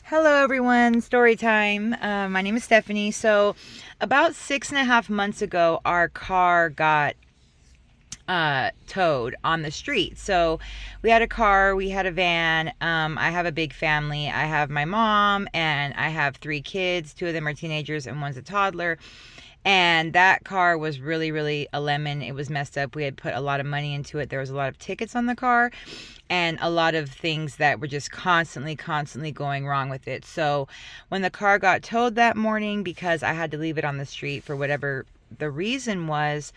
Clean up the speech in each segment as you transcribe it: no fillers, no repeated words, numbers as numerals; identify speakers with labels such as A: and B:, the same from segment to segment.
A: Hello, everyone. Story time. My name is Stephanie. So, about 6.5 months ago, our car got towed on the street. So, we had a car, we had a van. I have a big family. I have my mom, and I have three kids. Two of them are teenagers, and one's a toddler. And that car was really, really a lemon. It was messed up. We had put a lot of money into it. There was a lot of tickets on the car and a lot of things that were just constantly going wrong with it. So when the car got towed that morning, because I had to leave it on the street for whatever the reason was,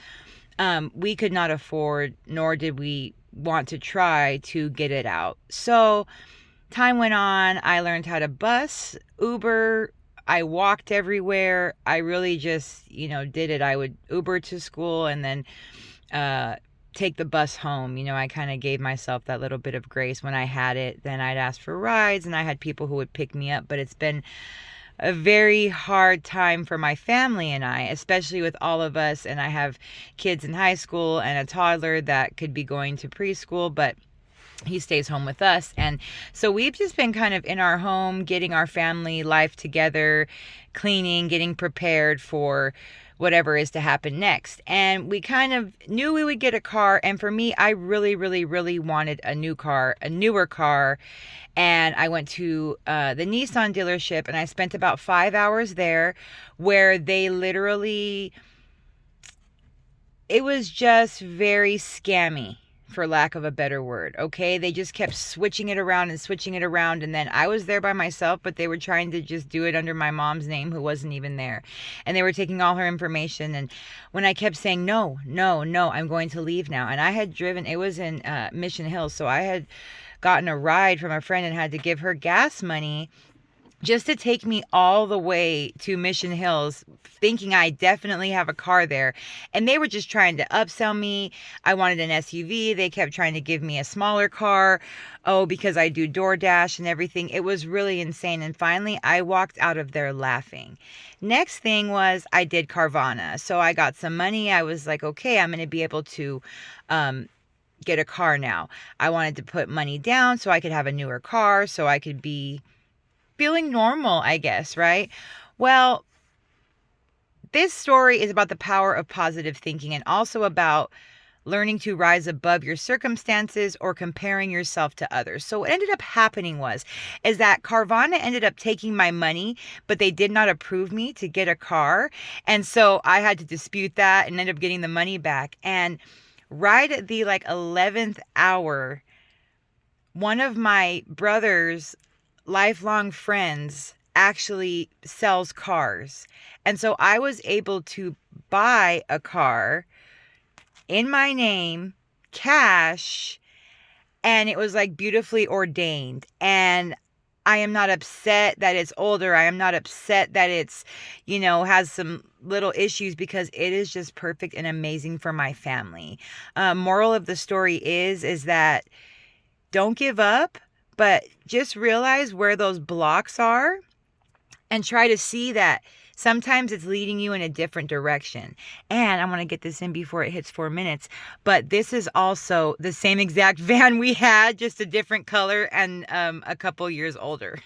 A: we could not afford, nor did we want to try to get it out. So time went on. I learned how to bus, Uber. I walked everywhere. I really just, did it. I would Uber to school and then take the bus home. I kind of gave myself that little bit of grace when I had it. Then I'd ask for rides and I had people who would pick me up. But it's been a very hard time for my family and I, especially with all of us. And I have kids in high school and a toddler that could be going to preschool, but he stays home with us. And so we've just been kind of in our home, getting our family life together, cleaning, getting prepared for whatever is to happen next. And we kind of knew we would get a car. And for me, I really, really, really wanted a new car, a newer car. And I went to the Nissan dealership and I spent about 5 hours there, where they literally, it was just very scammy, for lack of a better word. Okay. They just kept switching it around and switching it around. And then I was there by myself, but they were trying to just do it under my mom's name, who wasn't even there. And they were taking all her information. And when I kept saying, no, no, no, I'm going to leave now. And I had driven, it was in Mission Hills. So I had gotten a ride from a friend and had to give her gas money just to take me all the way to Mission Hills, thinking I definitely have a car there. And they were just trying to upsell me. I wanted an SUV. They kept trying to give me a smaller car. Oh, because I do DoorDash and everything. It was really insane. And finally, I walked out of there laughing. Next thing was I did Carvana. So I got some money. I was like, okay, I'm going to be able to get a car now. I wanted to put money down so I could have a newer car, so I could be feeling normal, I guess, right? Well, this story is about the power of positive thinking and also about learning to rise above your circumstances or comparing yourself to others. So what ended up happening is that Carvana ended up taking my money, but they did not approve me to get a car. And so I had to dispute that and end up getting the money back. And right at the 11th hour, one of my brother's lifelong friends actually sells cars. And so I was able to buy a car in my name, cash, and it was beautifully ordained. And I am not upset that it's older. I am not upset that it's, has some little issues, because it is just perfect and amazing for my family. Moral of the story is that don't give up, but just realize where those blocks are and try to see that sometimes it's leading you in a different direction. And I want to get this in before it hits 4 minutes, but this is also the same exact van we had, just a different color and a couple years older.